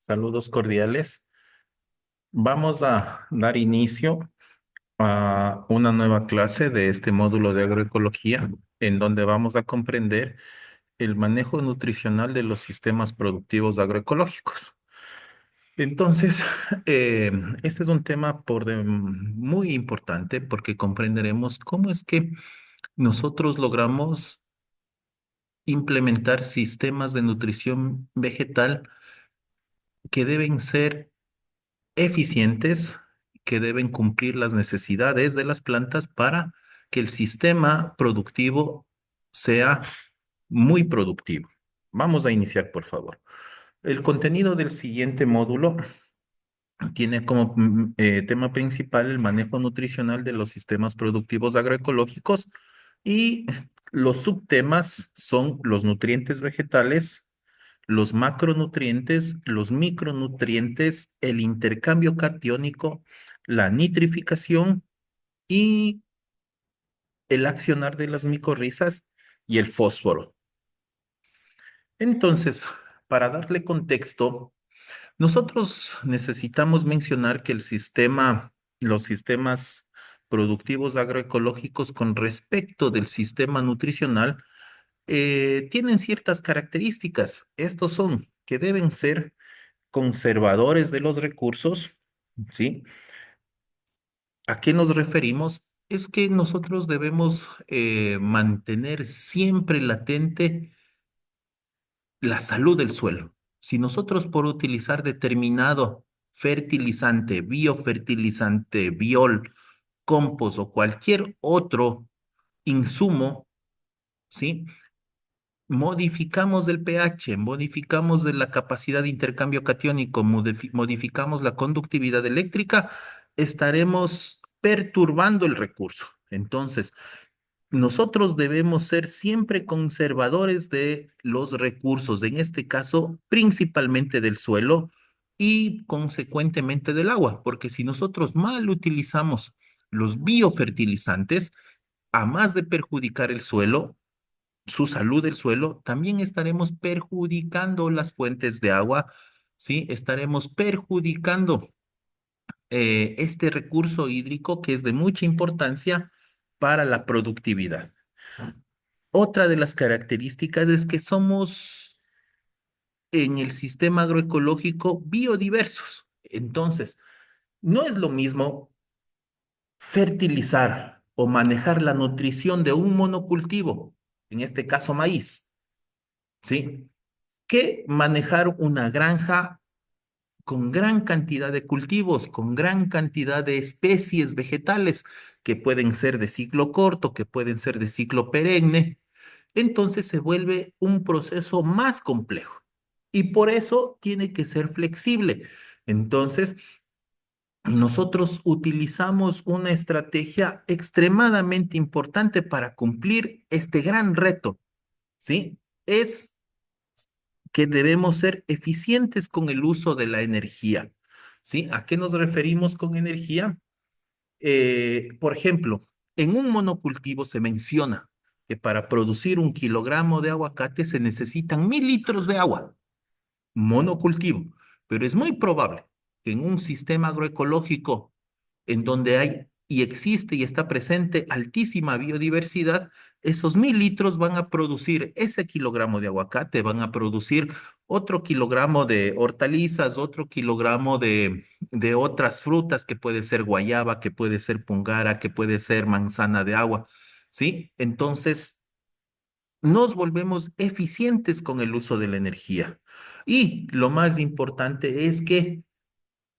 Saludos cordiales. Vamos a dar inicio a una nueva clase de este módulo de agroecología, en donde vamos a comprender el manejo nutricional de los sistemas productivos agroecológicos. Entonces, eh, este es un tema muy importante porque comprenderemos cómo es que nosotros logramos implementar sistemas de nutrición vegetal que deben ser eficientes, que deben cumplir las necesidades de las plantas para que el sistema productivo sea muy productivo. Vamos a iniciar, por favor. El contenido del siguiente módulo tiene como tema principal el manejo nutricional de los sistemas productivos agroecológicos y los subtemas son los nutrientes vegetales, los macronutrientes, los micronutrientes, el intercambio catiónico, la nitrificación y el accionar de las micorrizas y el fósforo. Entonces, para darle contexto, nosotros necesitamos mencionar que los sistemas productivos agroecológicos con respecto del sistema nutricional tienen ciertas características. Estos son que deben ser conservadores de los recursos, ¿sí? ¿A qué nos referimos? Es que nosotros debemos mantener siempre latente la salud del suelo. Si nosotros por utilizar determinado fertilizante, biofertilizante, biol, compost o cualquier otro insumo, ¿sí? Modificamos el pH, modificamos de la capacidad de intercambio catiónico, modificamos la conductividad eléctrica, estaremos perturbando el recurso. Entonces, nosotros debemos ser siempre conservadores de los recursos, en este caso, principalmente del suelo y consecuentemente del agua, porque si nosotros mal utilizamos los biofertilizantes, a más de perjudicar el suelo, su salud del suelo, también estaremos perjudicando las fuentes de agua, ¿sí? Estaremos perjudicando este recurso hídrico que es de mucha importancia para la productividad. Otra de las características es que somos en el sistema agroecológico biodiversos. Entonces, no es lo mismo fertilizar o manejar la nutrición de un monocultivo, en este caso maíz, ¿sí? Que manejar una granja con gran cantidad de cultivos, con gran cantidad de especies vegetales que pueden ser de ciclo corto, que pueden ser de ciclo perenne. Entonces se vuelve un proceso más complejo y por eso tiene que ser flexible. Entonces, nosotros utilizamos una estrategia extremadamente importante para cumplir este gran reto, ¿sí? Es que debemos ser eficientes con el uso de la energía, ¿sí? ¿A qué nos referimos con energía? Por ejemplo, en un monocultivo se menciona que para producir 1 kilogramo de aguacate se necesitan 1.000 litros de agua, monocultivo, pero es muy probable que en un sistema agroecológico en donde hay y existe y está presente altísima biodiversidad, esos 1.000 litros van a producir ese kilogramo de aguacate, van a producir otro kilogramo de hortalizas, otro kilogramo de otras frutas, que puede ser guayaba, que puede ser pungara, que puede ser manzana de agua, ¿sí? Entonces, nos volvemos eficientes con el uso de la energía. Y lo más importante es que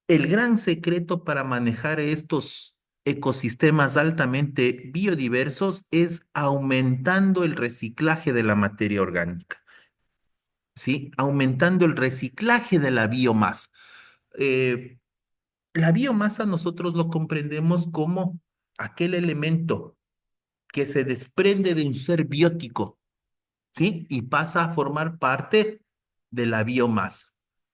el gran secreto para manejar estos ecosistemas altamente biodiversos es aumentando el reciclaje de la materia orgánica, ¿sí? Aumentando el reciclaje de la biomasa. Eh, la biomasa nosotros lo comprendemos como aquel elemento que se desprende de un ser biótico, ¿sí? Y pasa a formar parte de la biomasa,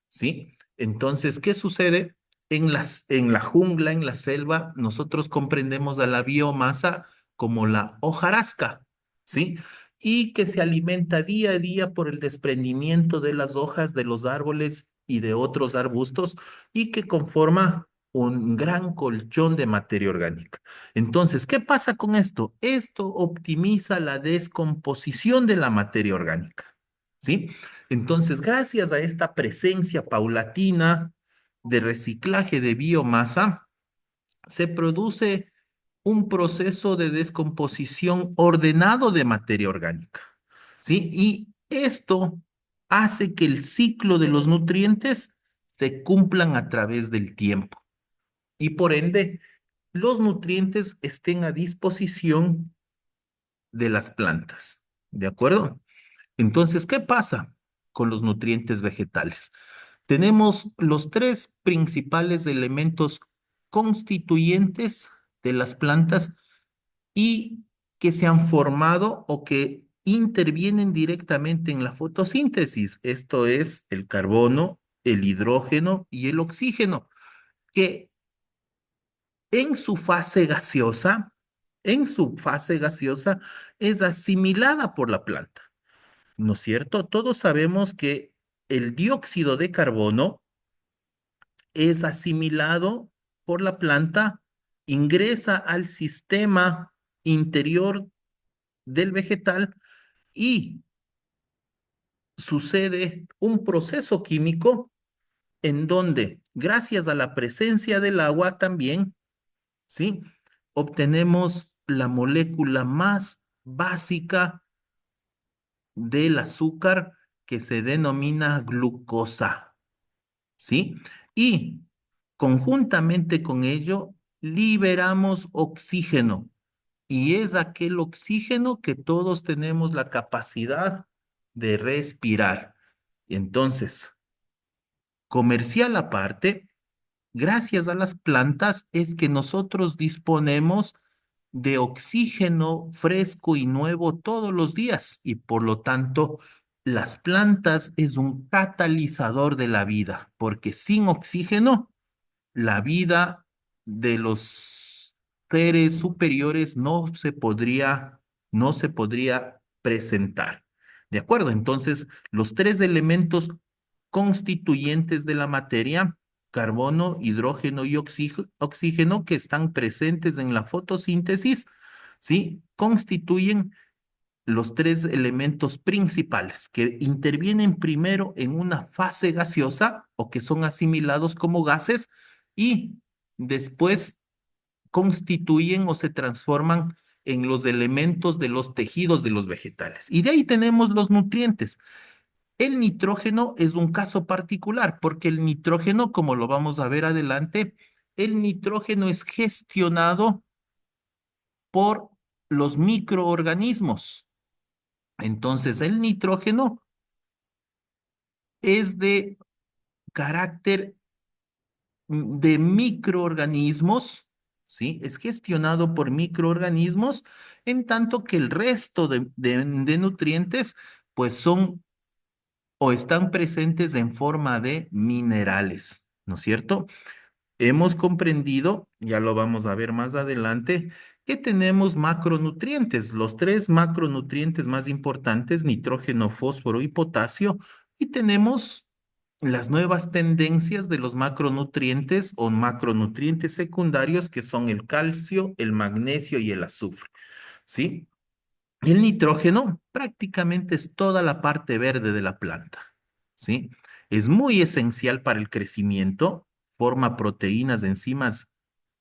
¿sí? Entonces, ¿qué sucede? En la jungla, en la selva, nosotros comprendemos a la biomasa como la hojarasca, ¿sí? Y que se alimenta día a día por el desprendimiento de las hojas de los árboles y de otros arbustos y que conforma un gran colchón de materia orgánica. Entonces, ¿qué pasa con esto? Esto optimiza la descomposición de la materia orgánica, ¿sí? Entonces, gracias a esta presencia paulatina de reciclaje de biomasa, se produce un proceso de descomposición ordenado de materia orgánica, ¿sí? Y esto hace que el ciclo de los nutrientes se cumplan a través del tiempo y por ende los nutrientes estén a disposición de las plantas, ¿de acuerdo? Entonces, ¿qué pasa con los nutrientes vegetales? Tenemos los tres principales elementos constituyentes de las plantas y que se han formado o que intervienen directamente en la fotosíntesis. Esto es el carbono, el hidrógeno y el oxígeno, que en su fase gaseosa, en su fase gaseosa es asimilada por la planta, ¿no es cierto? Todos sabemos que el dióxido de carbono es asimilado por la planta, ingresa al sistema interior del vegetal y sucede un proceso químico en donde, gracias a la presencia del agua también, ¿sí? Obtenemos la molécula más básica del azúcar que se denomina glucosa, ¿sí? Y conjuntamente con ello, liberamos oxígeno. Y es aquel oxígeno que todos tenemos la capacidad de respirar. Entonces, comercial aparte, gracias a las plantas es que nosotros disponemos de oxígeno fresco y nuevo todos los días y por lo tanto las plantas es un catalizador de la vida, porque sin oxígeno la vida de los seres superiores no se podría presentar. ¿De acuerdo? Entonces, los tres elementos constituyentes de la materia, carbono, hidrógeno y oxígeno, que están presentes en la fotosíntesis, ¿sí? Constituyen los tres elementos principales que intervienen primero en una fase gaseosa o que son asimilados como gases y después constituyen o se transforman en los elementos de los tejidos de los vegetales. Y de ahí tenemos los nutrientes. El nitrógeno es un caso particular porque el nitrógeno, como lo vamos a ver adelante, el nitrógeno es gestionado por los microorganismos. Entonces, el nitrógeno es de carácter de microorganismos, ¿sí? Es gestionado por microorganismos, en tanto que el resto de nutrientes, pues son o están presentes en forma de minerales, ¿no es cierto? Hemos comprendido, ya lo vamos a ver más adelante, que tenemos macronutrientes, los tres macronutrientes más importantes, nitrógeno, fósforo y potasio, y tenemos las nuevas tendencias de los macronutrientes o macronutrientes secundarios que son el calcio, el magnesio y el azufre, ¿sí? El nitrógeno prácticamente es toda la parte verde de la planta, ¿sí? Es muy esencial para el crecimiento, forma proteínas, enzimas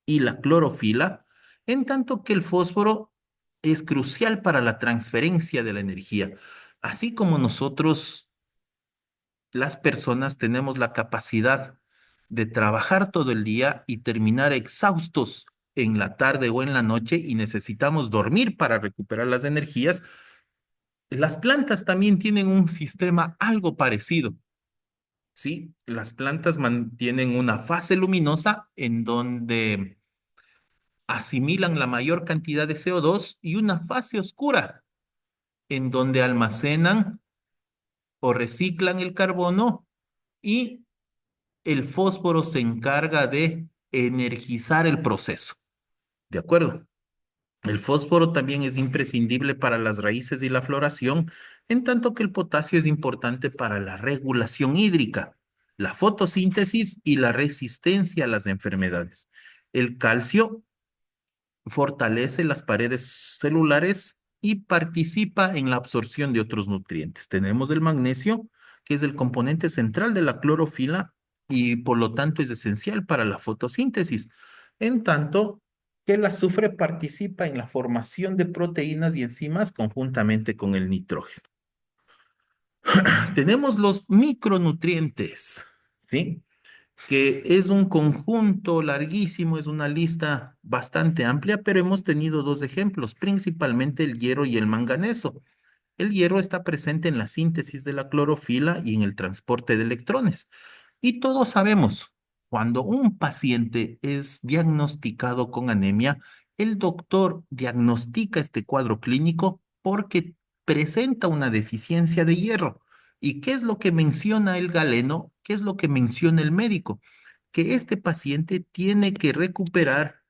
y la clorofila, en tanto que el fósforo es crucial para la transferencia de la energía. Así como nosotros, las personas, tenemos la capacidad de trabajar todo el día y terminar exhaustos en la tarde o en la noche y necesitamos dormir para recuperar las energías, las plantas también tienen un sistema algo parecido, ¿sí? Las plantas mantienen una fase luminosa en donde asimilan la mayor cantidad de CO2 y una fase oscura en donde almacenan o reciclan el carbono y el fósforo se encarga de energizar el proceso. ¿De acuerdo? El fósforo también es imprescindible para las raíces y la floración, en tanto que el potasio es importante para la regulación hídrica. la fotosíntesis y la resistencia a las enfermedades. El calcio fortalece las paredes celulares y participa en la absorción de otros nutrientes. Tenemos el magnesio, que es el componente central de la clorofila y por lo tanto es esencial para la fotosíntesis, en tanto que el azufre participa en la formación de proteínas y enzimas conjuntamente con el nitrógeno. Tenemos los micronutrientes, ¿sí? Que es un conjunto larguísimo, es una lista bastante amplia, pero hemos tenido dos ejemplos, principalmente el hierro y el manganeso. El hierro está presente en la síntesis de la clorofila y en el transporte de electrones. Y todos sabemos, cuando un paciente es diagnosticado con anemia, el doctor diagnostica este cuadro clínico porque presenta una deficiencia de hierro. ¿Y qué es lo que menciona el galeno? ¿Qué es lo que menciona el médico? Que este paciente tiene que recuperar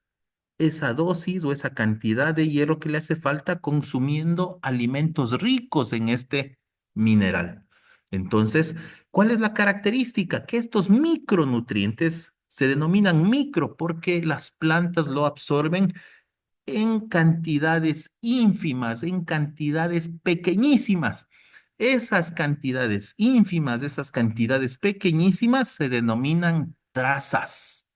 esa dosis o esa cantidad de hierro que le hace falta consumiendo alimentos ricos en este mineral. Entonces, ¿cuál es la característica? Que estos micronutrientes se denominan micro porque las plantas lo absorben en cantidades ínfimas, en cantidades pequeñísimas. Esas cantidades ínfimas, esas cantidades pequeñísimas se denominan trazas.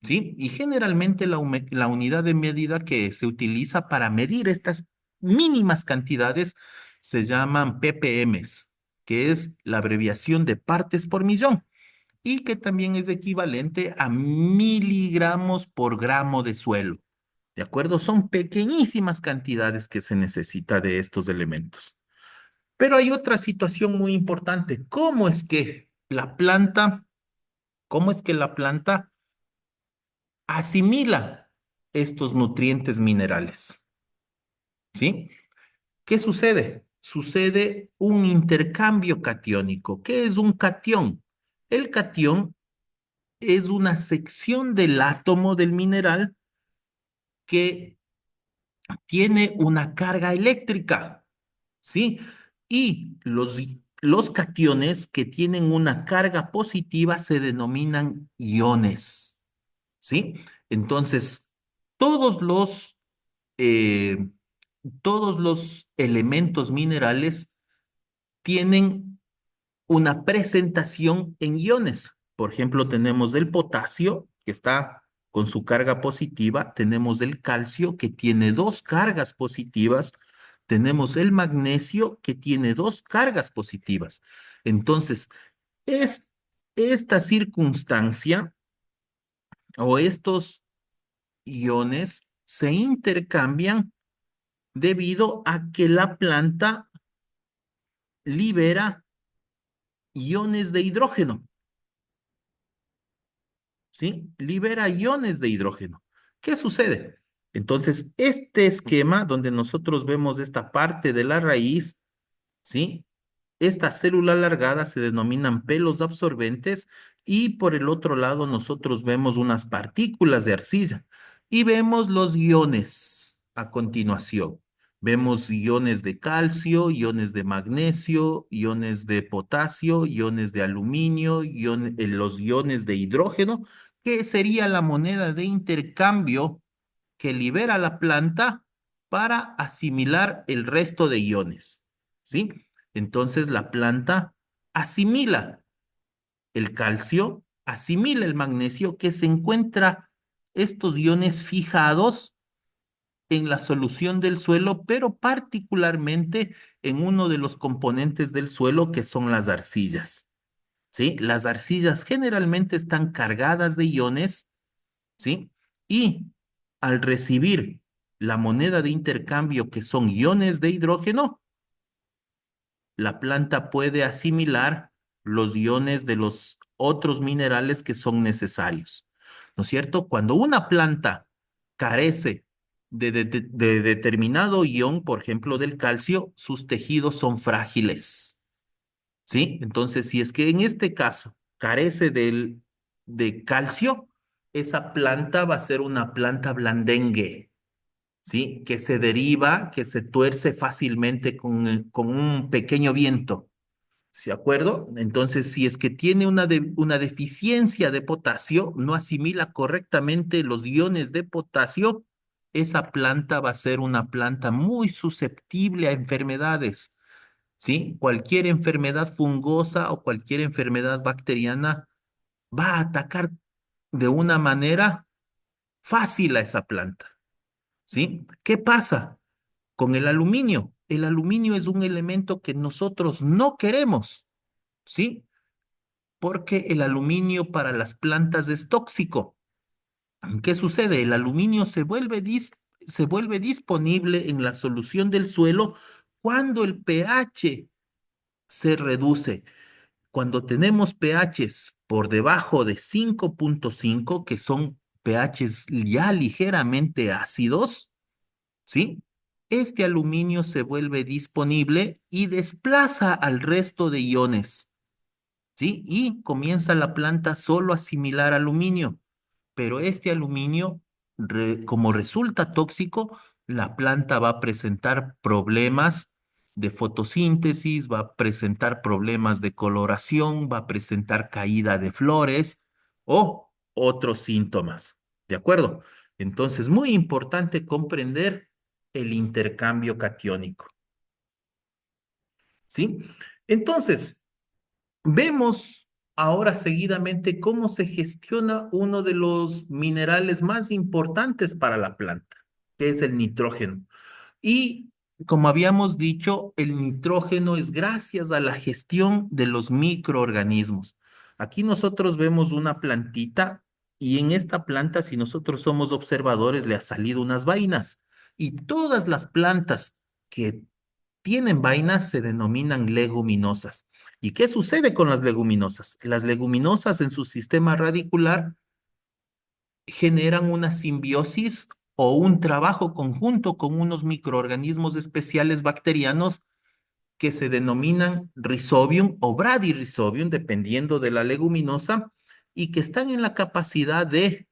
¿Sí? Y generalmente la unidad de medida que se utiliza para medir estas mínimas cantidades se llaman ppms, que es la abreviación de partes por millón y que también es equivalente a miligramos por gramo de suelo. ¿De acuerdo? Son pequeñísimas cantidades que se necesita de estos elementos. Pero hay otra situación muy importante. Cómo es que la planta asimila estos nutrientes minerales? ¿Sí? ¿Qué sucede? Sucede un intercambio catiónico. ¿Qué es un catión? El catión es una sección del átomo del mineral que tiene una carga eléctrica, ¿sí? Y los cationes que tienen una carga positiva se denominan iones, ¿sí? Entonces, todos los eh, todos los elementos minerales tienen una presentación en iones. Por ejemplo, tenemos el potasio, que está con su carga positiva, tenemos el calcio, que tiene dos cargas positivas, tenemos el magnesio, que tiene dos cargas positivas. Entonces, es, esta circunstancia o estos iones se intercambian debido a que la planta libera iones de hidrógeno, ¿sí? Libera iones de hidrógeno. ¿Qué sucede? Entonces, este esquema donde nosotros vemos esta parte de la raíz, ¿sí? Estas células alargadas se denominan pelos absorbentes y por el otro lado nosotros vemos unas partículas de arcilla y vemos los iones a continuación. Vemos iones de calcio, iones de magnesio, iones de potasio, iones de aluminio, los iones de hidrógeno, que sería la moneda de intercambio que libera la planta para asimilar el resto de iones, ¿sí? Entonces la planta asimila el calcio, asimila el magnesio, que se encuentra estos iones fijados en la solución del suelo, pero particularmente en uno de los componentes del suelo que son las arcillas, ¿sí? Las arcillas generalmente están cargadas de iones, ¿sí? Y al recibir la moneda de intercambio que son iones de hidrógeno, la planta puede asimilar los iones de los otros minerales que son necesarios. ¿No es cierto? Cuando una planta carece de determinado ion, por ejemplo, del calcio, sus tejidos son frágiles. ¿Sí? Entonces, si es que en este caso carece de calcio, esa planta va a ser una planta blandengue, ¿sí? Que se deriva, que se tuerce fácilmente con un pequeño viento, ¿De acuerdo? Entonces, si es que tiene una deficiencia de potasio, no asimila correctamente los iones de potasio, esa planta va a ser una planta muy susceptible a enfermedades, ¿sí? Cualquier enfermedad fungosa o cualquier enfermedad bacteriana va a atacar de una manera fácil a esa planta, ¿sí? ¿Qué pasa con el aluminio? El aluminio es un elemento que nosotros no queremos, ¿sí? Porque el aluminio para las plantas es tóxico. ¿Qué sucede? El aluminio se vuelve disponible en la solución del suelo cuando el pH se reduce. Cuando tenemos pHs por debajo de 5,5, que son pHs ya ligeramente ácidos, ¿sí? Este aluminio se vuelve disponible y desplaza al resto de iones, ¿sí? Y comienza la planta solo a asimilar aluminio, pero este aluminio, como resulta tóxico, la planta va a presentar problemas de fotosíntesis, va a presentar problemas de coloración, va a presentar caída de flores o otros síntomas, ¿de acuerdo? Entonces, muy importante comprender el intercambio catiónico, ¿sí? Entonces, vemos ahora seguidamente cómo se gestiona uno de los minerales más importantes para la planta, que es el nitrógeno. Y como habíamos dicho, el nitrógeno es gracias a la gestión de los microorganismos. Aquí nosotros vemos una plantita y en esta planta, si nosotros somos observadores, le ha salido unas vainas. Y todas las plantas que tienen vainas se denominan leguminosas. ¿Y qué sucede con las leguminosas? Las leguminosas en su sistema radicular generan una simbiosis o un trabajo conjunto con unos microorganismos especiales bacterianos que se denominan Rhizobium o Bradyrhizobium, dependiendo de la leguminosa, y que están en la capacidad de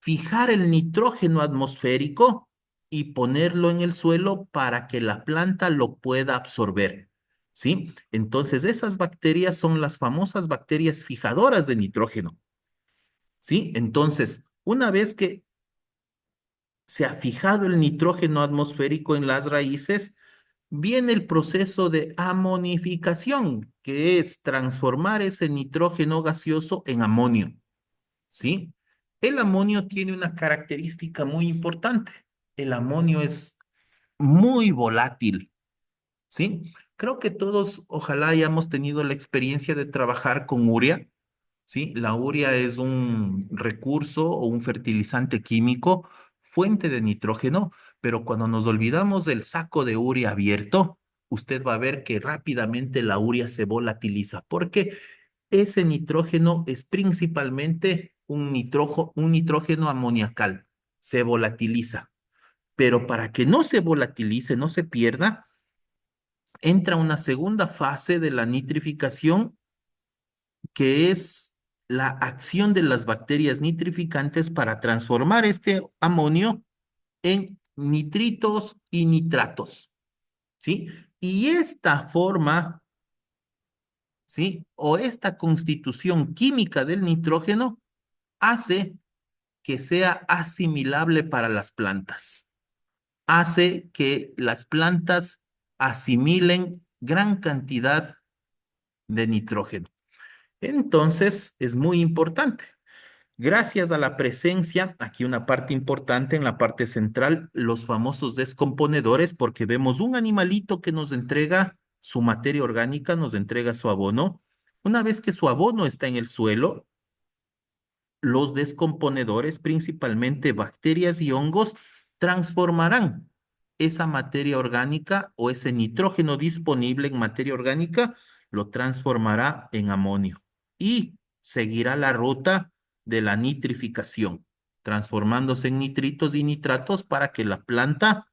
fijar el nitrógeno atmosférico y ponerlo en el suelo para que la planta lo pueda absorber. ¿Sí? Entonces, esas bacterias son las famosas bacterias fijadoras de nitrógeno. ¿Sí? Entonces, una vez que se ha fijado el nitrógeno atmosférico en las raíces, viene el proceso de amonificación, que es transformar ese nitrógeno gaseoso en amonio, ¿sí? El amonio tiene una característica muy importante. El amonio es muy volátil, ¿sí? Creo que todos, ojalá hayamos tenido la experiencia de trabajar con urea, ¿sí? La urea es un recurso o un fertilizante químico, fuente de nitrógeno, pero cuando nos olvidamos del saco de urea abierto, usted va a ver que rápidamente la urea se volatiliza, porque ese nitrógeno es principalmente un nitrógeno amoniacal, se volatiliza. Pero para que no se volatilice, no se pierda, entra una segunda fase de la nitrificación que es la acción de las bacterias nitrificantes para transformar este amonio en nitritos y nitratos, ¿sí? Y esta forma, ¿sí? O esta constitución química del nitrógeno hace que sea asimilable para las plantas, hace que las plantas asimilen gran cantidad de nitrógeno. Entonces, es muy importante. Gracias a la presencia, aquí una parte importante en la parte central, los famosos descomponedores, porque vemos un animalito que nos entrega su materia orgánica, nos entrega su abono. Una vez que su abono está en el suelo, los descomponedores, principalmente bacterias y hongos, transformarán esa materia orgánica o ese nitrógeno disponible en materia orgánica, lo transformará en amonio y seguirá la ruta de la nitrificación, transformándose en nitritos y nitratos para que la planta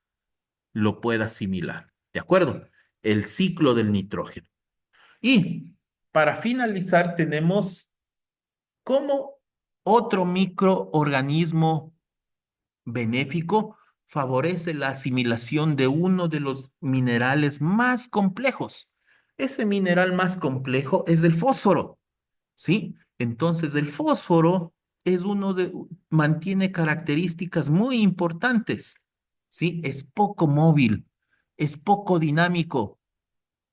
lo pueda asimilar. ¿De acuerdo? El ciclo del nitrógeno. Y para finalizar, tenemos cómo otro microorganismo benéfico favorece la asimilación de uno de los minerales más complejos. Ese mineral más complejo es el fósforo, ¿sí? Entonces, el fósforo es mantiene características muy importantes, ¿sí? Es poco móvil, es poco dinámico,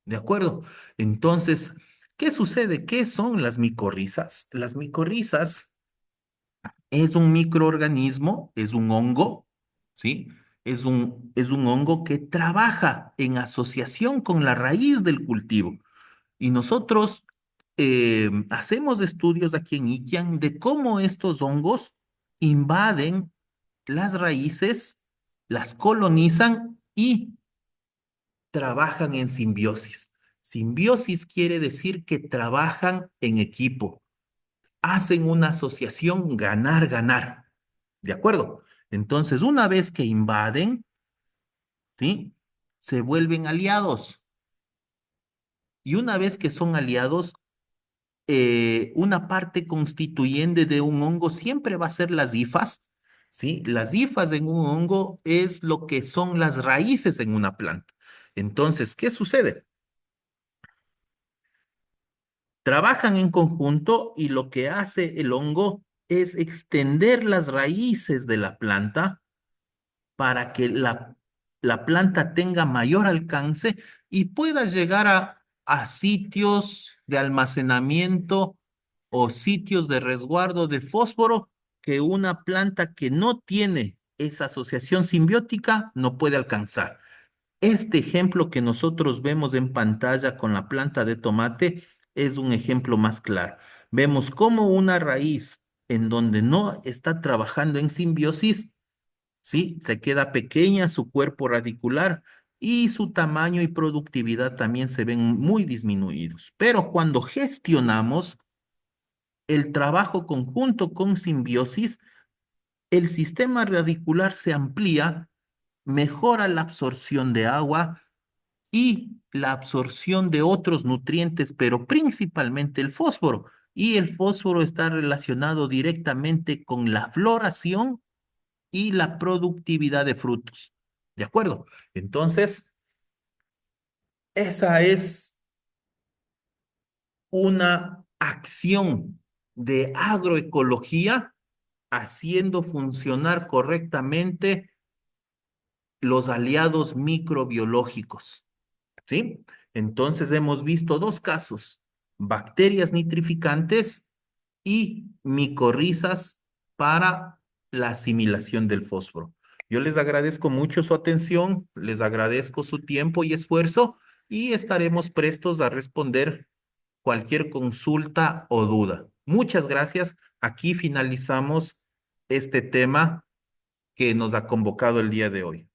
¿de acuerdo? Entonces, ¿qué sucede? ¿Qué son las micorrizas? Las micorrizas es un microorganismo, es un hongo, ¿sí? Es un hongo que trabaja en asociación con la raíz del cultivo. Y nosotros hacemos estudios aquí en Iquian de cómo estos hongos invaden las raíces, las colonizan y trabajan en simbiosis. Simbiosis quiere decir que trabajan en equipo, hacen una asociación ganar-ganar. ¿De acuerdo? Entonces, una vez que invaden, ¿sí? Se vuelven aliados. Y una vez que son aliados, una parte constituyente de un hongo siempre va a ser las hifas, ¿sí? Las hifas en un hongo es lo que son las raíces en una planta. Entonces, ¿qué sucede? Trabajan en conjunto y lo que hace el hongo es extender las raíces de la planta para que la planta tenga mayor alcance y pueda llegar a sitios de almacenamiento o sitios de resguardo de fósforo que una planta que no tiene esa asociación simbiótica no puede alcanzar. Este ejemplo que nosotros vemos en pantalla con la planta de tomate es un ejemplo más claro. Vemos cómo una raíz en donde no está trabajando en simbiosis, ¿sí? Se queda pequeña su cuerpo radicular y su tamaño y productividad también se ven muy disminuidos. Pero cuando gestionamos el trabajo conjunto con simbiosis, el sistema radicular se amplía, mejora la absorción de agua y la absorción de otros nutrientes, pero principalmente el fósforo. Y el fósforo está relacionado directamente con la floración y la productividad de frutos. ¿De acuerdo? Entonces, esa es una acción de agroecología haciendo funcionar correctamente los aliados microbiológicos, ¿sí? Entonces hemos visto dos casos, bacterias nitrificantes y micorrizas para la asimilación del fósforo. Yo les agradezco mucho su atención, les agradezco su tiempo y esfuerzo y estaremos prestos a responder cualquier consulta o duda. Muchas gracias. Aquí finalizamos este tema que nos ha convocado el día de hoy.